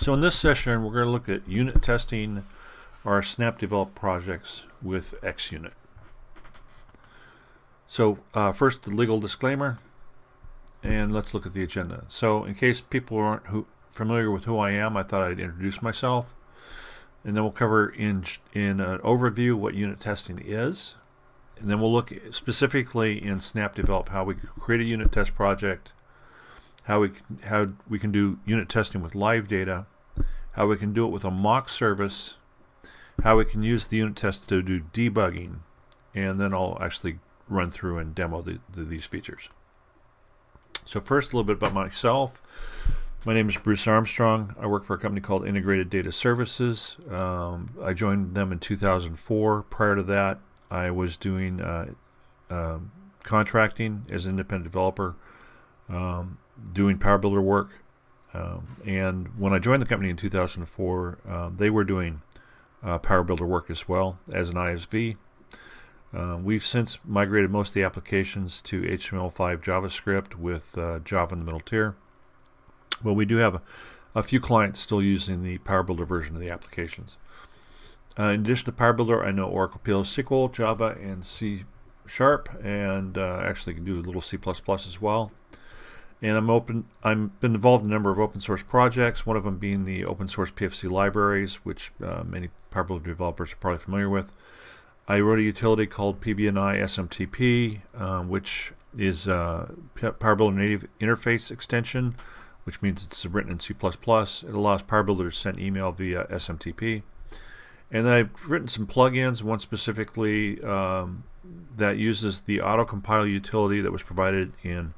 So in this session, we're going to look at unit testing our SnapDevelop projects with xUnit. So first, the legal disclaimer, and let's look at the agenda. So in case people aren't familiar with who I am, I thought I'd introduce myself, and then we'll cover in an overview what unit testing is, and then we'll look specifically in SnapDevelop how we create a unit test project, how we can do unit testing with live data, how we can do it with a mock service, how we can use the unit test to do debugging, and then I'll actually run through and demo these features. So first, a little bit about myself. My name is Bruce Armstrong. I work for a company called Integrated Data Services. I joined them in 2004. Prior to that, I was doing contracting as an independent developer, doing Power Builder work. And when I joined the company in 2004, they were doing Power Builder work as well as an ISV. We've since migrated most of the applications to HTML5 JavaScript with Java in the middle tier. Well, we do have a few clients still using the Power Builder version of the applications. In addition to Power Builder, I know Oracle PL/SQL, Java, and C#, and actually can do a little C++ as well. And I've been involved in a number of open source projects, one of them being the open source PFC libraries, which many Power Builder developers are probably familiar with. I wrote a utility called PBNI SMTP, which is a Power Builder native interface extension, which means it's written in C++. It allows Power Builder to send email via SMTP. And then I've written some plugins, one specifically that uses the autocompile utility that was provided in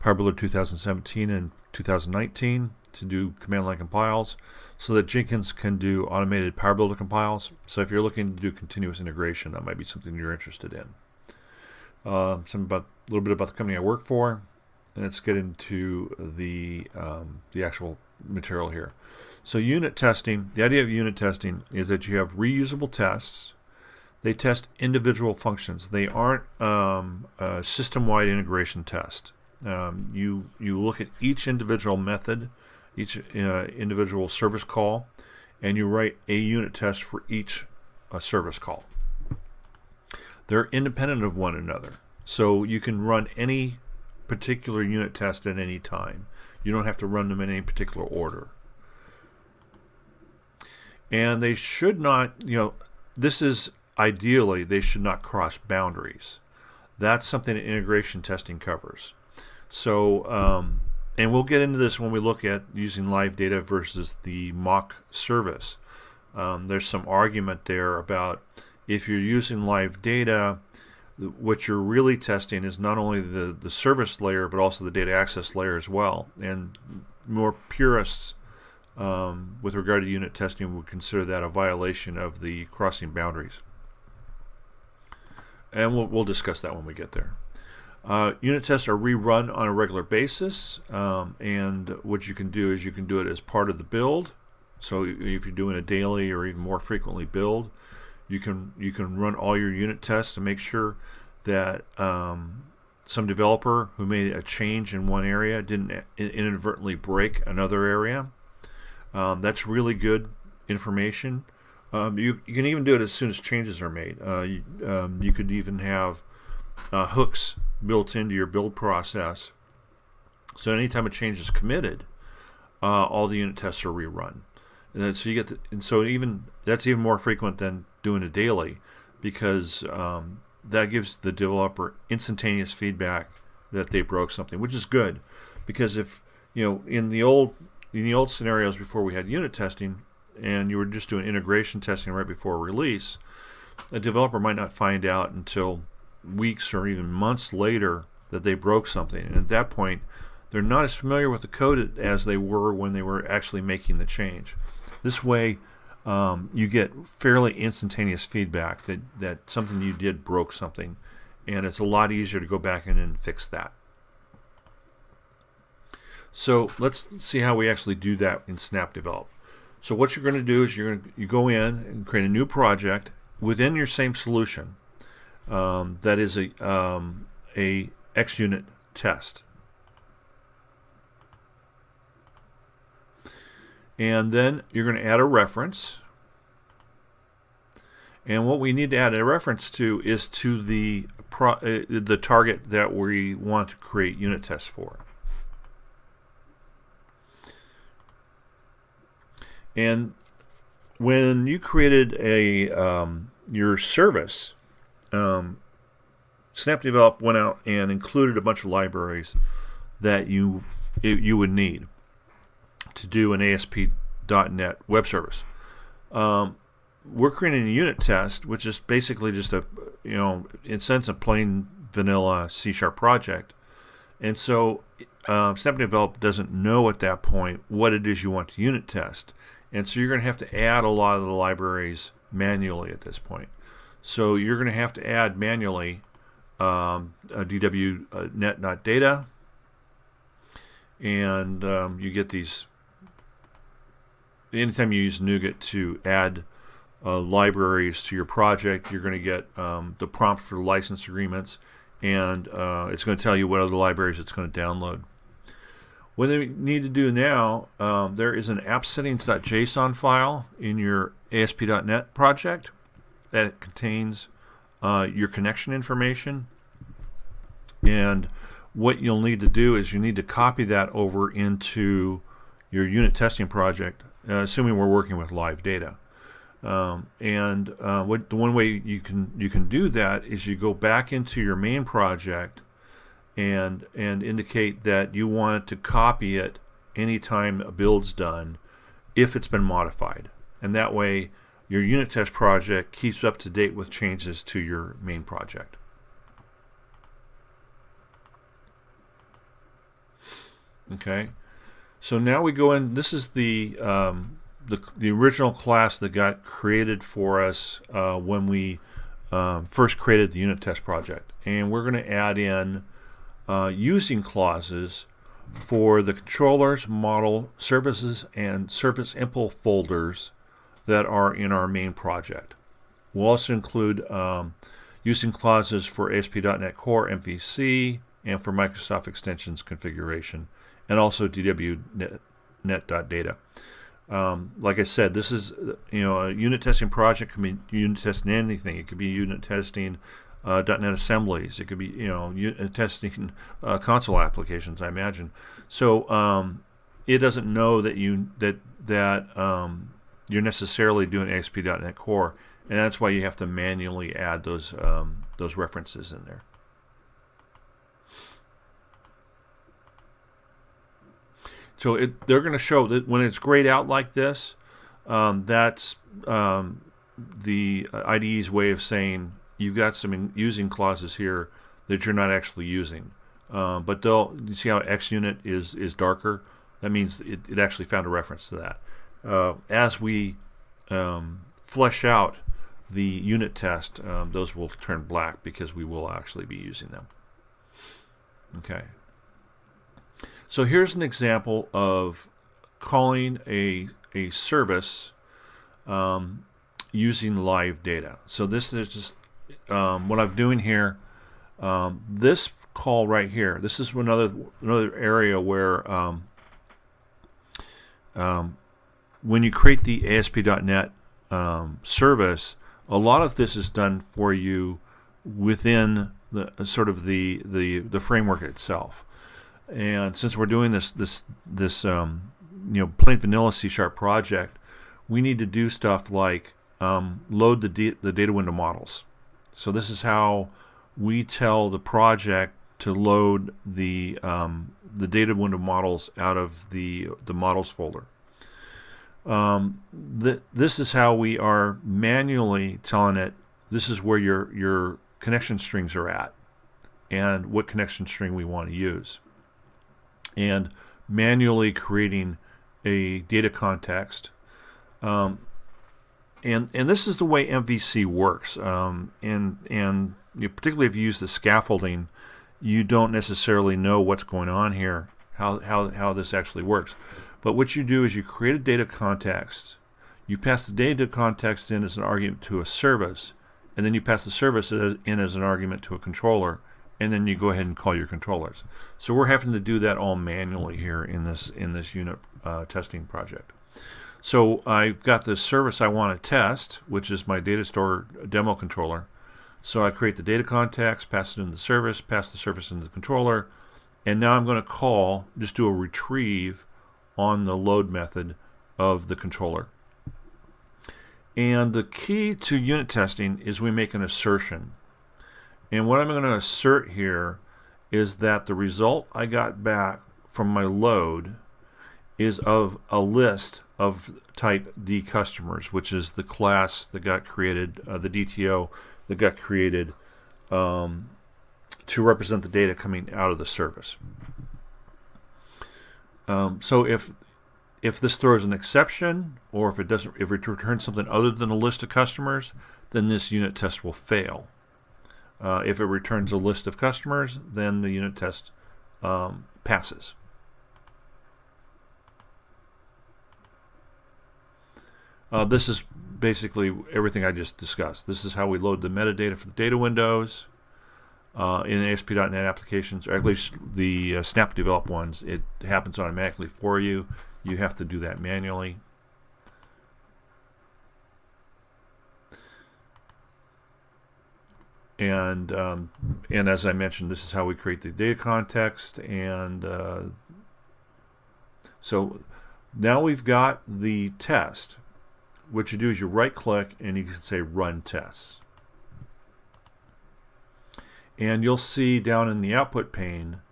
Power Builder 2017 and 2019 to do command line compiles, so that Jenkins can do automated Power Builder compiles. So if you're looking to do continuous integration, that might be something you're interested in. A little bit about the company I work for, and let's get into the actual material here. So unit testing, the idea of unit testing is that you have reusable tests. They test individual functions. They aren't a system-wide integration test. You look at each individual method, each individual service call, and you write a unit test for each service call. They're independent of one another, so you can run any particular unit test at any time. You don't have to run them in any particular order. And they should not, this is ideally, they should not cross boundaries. That's something that integration testing covers. So, and we'll get into this when we look at using live data versus the mock service. There's some argument there about if you're using live data, what you're really testing is not only the service layer, but also the data access layer as well. And more purists with regard to unit testing would consider that a violation of the crossing boundaries. And we'll discuss that when we get there. Unit tests are rerun on a regular basis, and what you can do is you can do it as part of the build. So if you're doing a daily or even more frequently build, you can run all your unit tests to make sure that some developer who made a change in one area didn't inadvertently break another area. That's really good information. You can even do it as soon as changes are made. You could even have hooks built into your build process, so anytime a change is committed, all the unit tests are rerun. And then, so you get that's even more frequent than doing a daily, because that gives the developer instantaneous feedback that they broke something, which is good, because if in the old scenarios before we had unit testing and you were just doing integration testing right before release, a developer might not find out until weeks or even months later that they broke something, and at that point they're not as familiar with the code as they were when they were actually making the change. This way you get fairly instantaneous feedback that something you did broke something, and it's a lot easier to go back in and fix that. So let's see how we actually do that in SnapDevelop. So what you're going to do is you go in and create a new project within your same solution. That is a xUnit test. And then you're going to add a reference. And what we need to add a reference to is to the target that we want to create unit tests for. And when you created your service, SnapDevelop went out and included a bunch of libraries that you would need to do an ASP.NET web service. We're creating a unit test, which is basically just a, in sense, a plain vanilla C# project. And so SnapDevelop doesn't know at that point what it is you want to unit test. And so you're going to have to add a lot of the libraries manually at this point. So you're going to have to add manually dwnet.data, and you get these. Anytime you use NuGet to add libraries to your project, you're going to get the prompt for license agreements, and it's going to tell you what other libraries it's going to download. What we need to do now, there is an appsettings.json file in your ASP.NET project that contains your connection information. And what you'll need to do is you need to copy that over into your unit testing project, assuming we're working with live data. The one way you can do that is you go back into your main project and indicate that you want to copy it anytime a build's done if it's been modified. And that way your unit test project keeps up to date with changes to your main project. Okay, so now we go in. This is the original class that got created for us when we first created the unit test project, and we're going to add in using clauses for the controllers, model, services, and service impl folders that are in our main project. We'll also include using clauses for ASP.NET Core, MVC, and for Microsoft Extensions configuration, and also dwnet.data. Like I said, this is a unit testing project. Can be unit testing anything. It could be unit testing .NET assemblies. It could be unit testing console applications, I imagine. So it doesn't know that you're necessarily doing ASP.NET Core, and that's why you have to manually add those references in there. So they're going to show that when it's grayed out like this, that's the IDE's way of saying you've got some using clauses here that you're not actually using. But you see how xUnit is darker? That means it actually found a reference to that. As we flesh out the unit test, those will turn black because we will actually be using them. Okay. So here's an example of calling a service using live data. So this is just what I'm doing here. This call right here, this is another area where when you create the ASP.NET service, a lot of this is done for you within the sort of the framework itself. And since we're doing this plain vanilla C# project, we need to do stuff like load the data window models. So this is how we tell the project to load the data window models out of the models folder. This is how we are manually telling it this is where your connection strings are at and what connection string we want to use, and manually creating a data context. And this is the way MVC works. And particularly if you use the scaffolding, you don't necessarily know what's going on here, how this actually works. But what you do is you create a data context. You pass the data context in as an argument to a service, and then you pass the service in as an argument to a controller, and then you go ahead and call your controllers. So we're having to do that all manually here in this unit testing project. So I've got this service I want to test, which is my data store demo controller. So I create the data context, pass it into the service, pass the service into the controller, and now I'm going to call, just do a retrieve on the load method of the controller. And the key to unit testing is we make an assertion. And what I'm going to assert here is that the result I got back from my load is of a list of type D customers, which is the class that got created, the DTO that got created to represent the data coming out of the service. So if this throws an exception, or if it returns something other than a list of customers, then this unit test will fail. If it returns a list of customers, then the unit test passes. This is basically everything I just discussed. This is how we load the metadata for the data windows in ASP.NET applications, or at least the SnapDevelop ones. It happens automatically for you. You have to do that manually. And as I mentioned, this is how we create the data context. And so now we've got the test. What you do is you right click and you can say run tests. And you'll see down in the output pane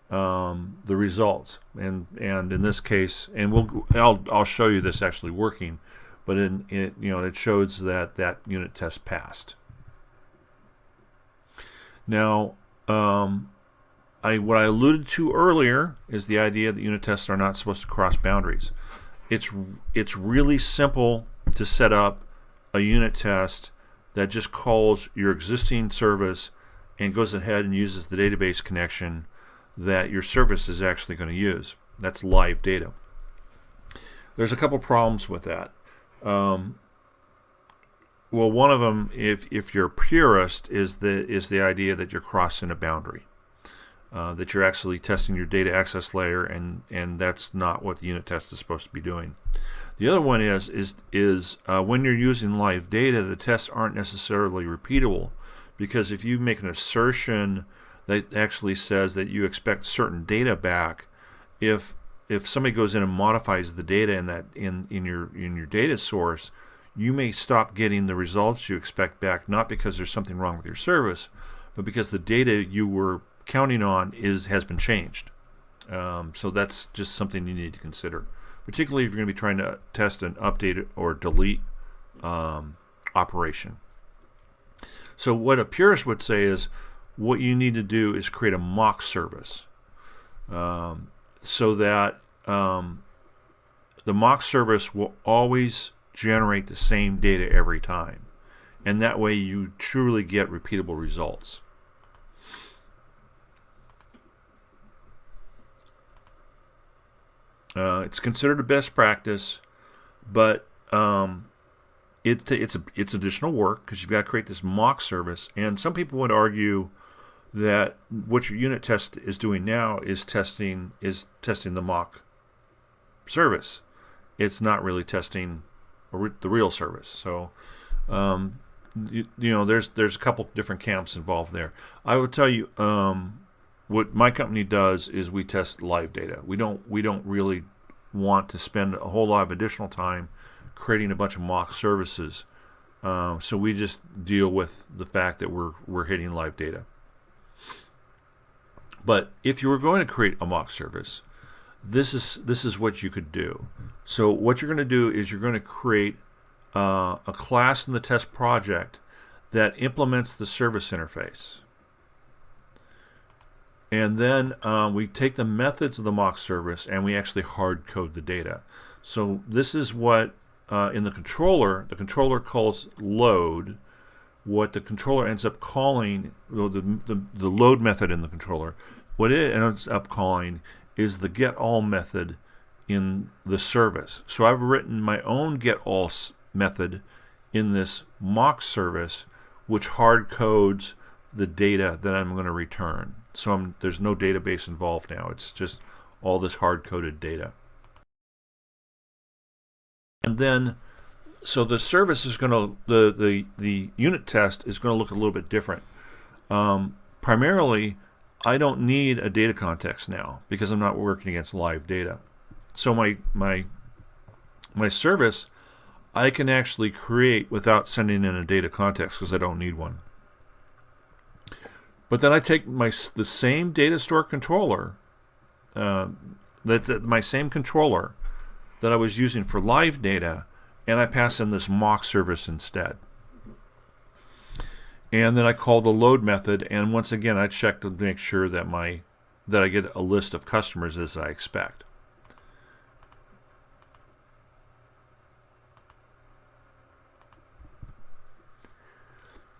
the results. And in this case, and I'll show you this actually working, but it shows that unit test passed. Now, what I alluded to earlier is the idea that unit tests are not supposed to cross boundaries. It's really simple to set up a unit test that just calls your existing service and goes ahead and uses the database connection that your service is actually going to use. That's live data. There's a couple problems with that. Well, one of them, if you're a purist, is the idea that you're crossing a boundary, that you're actually testing your data access layer, and that's not what the unit test is supposed to be doing. The other one is when you're using live data, the tests aren't necessarily repeatable, because if you make an assertion that actually says that you expect certain data back, if somebody goes in and modifies the data in your data source, you may stop getting the results you expect back, not because there's something wrong with your service, but because the data you were counting on has been changed. So that's just something you need to consider, particularly if you're going to be trying to test an update or delete operation. So what a purist would say is what you need to do is create a mock service, so that the mock service will always generate the same data every time, and that way you truly get repeatable results. It's considered a best practice, but it's additional work because you've got to create this mock service. And some people would argue that what your unit test is doing now is testing the mock service. It's not really testing the real service. So there's a couple different camps involved there. I would tell you what my company does is we test live data. We don't really want to spend a whole lot of additional time creating a bunch of mock services. So we just deal with the fact that we're hitting live data. But if you were going to create a mock service, this is what you could do. So what you're going to do is you're going to create a class in the test project that implements the service interface. And then we take the methods of the mock service and we actually hard code the data. So this is what in the controller calls load. What the controller ends up calling, the load method in the controller, what it ends up calling is the getAll method in the service. So I've written my own getAll method in this mock service, which hard codes the data that I'm going to return. So there's no database involved now. It's just all this hard-coded data. And then, so the service is going to, the unit test is going to look a little bit different. Primarily, I don't need a data context now because I'm not working against live data. So my service, I can actually create without sending in a data context because I don't need one. But then I take the same data store controller, my same controller that I was using for live data, and I pass in this mock service instead. And then I call the load method, and once again I check to make sure that I get a list of customers as I expect.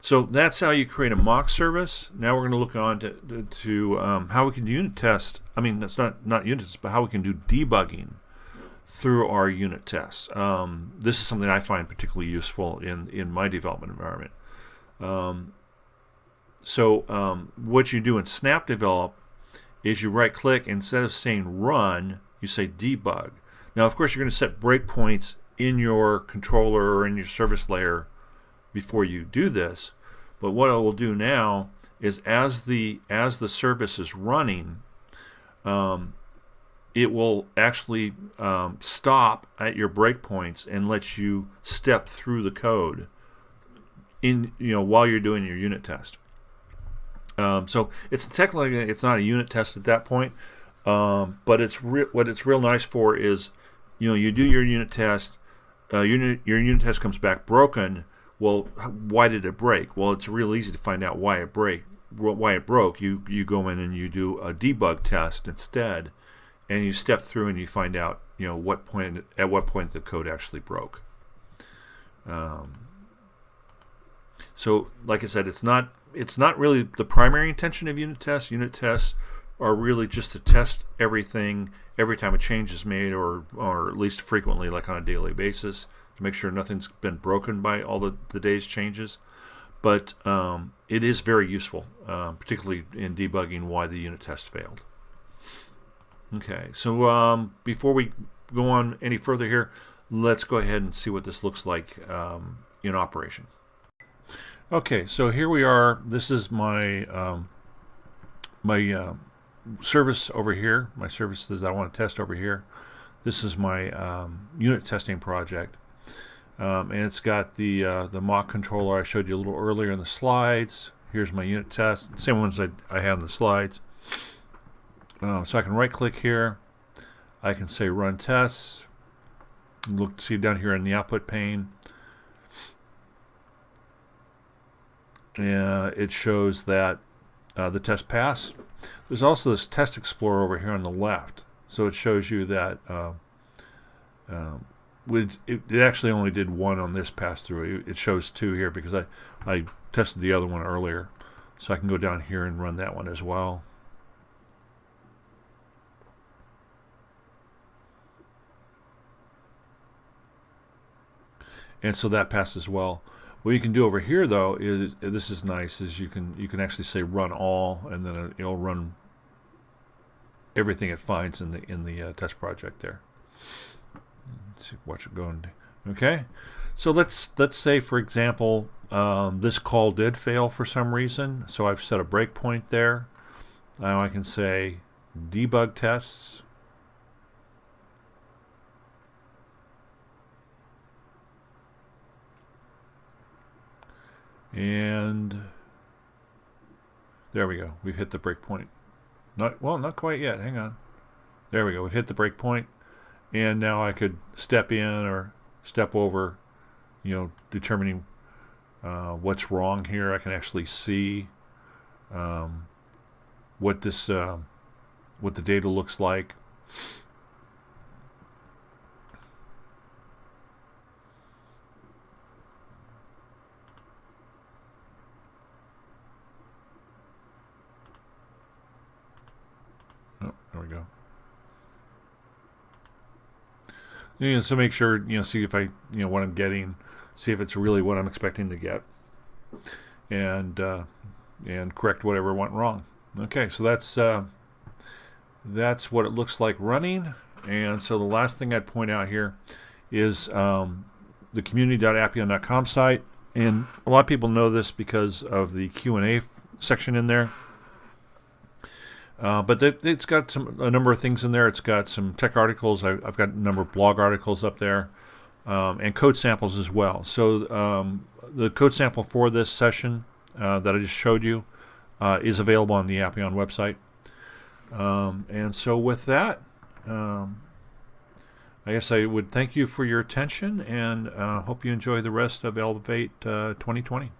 So that's how you create a mock service. Now we're going to look on to how we can unit test. I mean, that's not unit tests, but how we can do debugging through our unit tests. This is something I find particularly useful in my development environment. What you do in SnapDevelop is you right-click, instead of saying run, you say debug. Now, of course, you're going to set breakpoints in your controller or in your service layer before you do this, but what I will do now is as the service is running, it will actually stop at your breakpoints and let you step through the code while you're doing your unit test. So it's technically it's not a unit test at that point, but what it's real nice for is you do your unit test, your unit test comes back broken. Well, why did it break? Well, it's real easy to find out why it broke. You go in and you do a debug test instead, and you step through and you find out at what point the code actually broke. So, like I said, it's not really the primary intention of unit tests. Unit tests are really just to test everything every time a change is made, or at least frequently, like on a daily basis, to make sure nothing's been broken by all the day's changes. But it is very useful, particularly in debugging why the unit test failed. Okay, so before we go on any further here, let's go ahead and see what this looks like in operation. Okay, so here we are. This is my service over here, my services that I want to test over here. This is my unit testing project. And it's got the mock controller I showed you a little earlier in the slides. Here's my unit test, same ones I had in the slides. So I can right click here, I can say run tests, see down here in the output pane, it shows that the test passed. There's also this test explorer over here on the left, so it shows you that it actually only did one on this pass through. It shows two here because I tested the other one earlier, so I can go down here and run that one as well. And so that passed as well. What you can do over here, though, is this is nice. Is you can actually say run all, and then it'll run everything it finds in the test project there. Let's see, watch it going. Okay, so let's say, for example, this call did fail for some reason. So I've set a breakpoint there. Now I can say debug tests. And there we go. We've hit the breakpoint. Not quite yet. Hang on. There we go. We've hit the breakpoint, and now I could step in or step over, determining what's wrong here. I can actually see what the data looks like. There we go. So make sure, see if I, what I'm getting, see if it's really what I'm expecting to get, and correct whatever went wrong. Okay, so that's what it looks like running. And so the last thing I'd point out here is the community.appeon.com site, and a lot of people know this because of the Q&A section in there. But it's got a number of things in there. It's got some tech articles. I've got a number of blog articles up there, and code samples as well. So the code sample for this session that I just showed you is available on the Appeon website. And so with that, I guess I would thank you for your attention, and hope you enjoy the rest of Elevate 2020.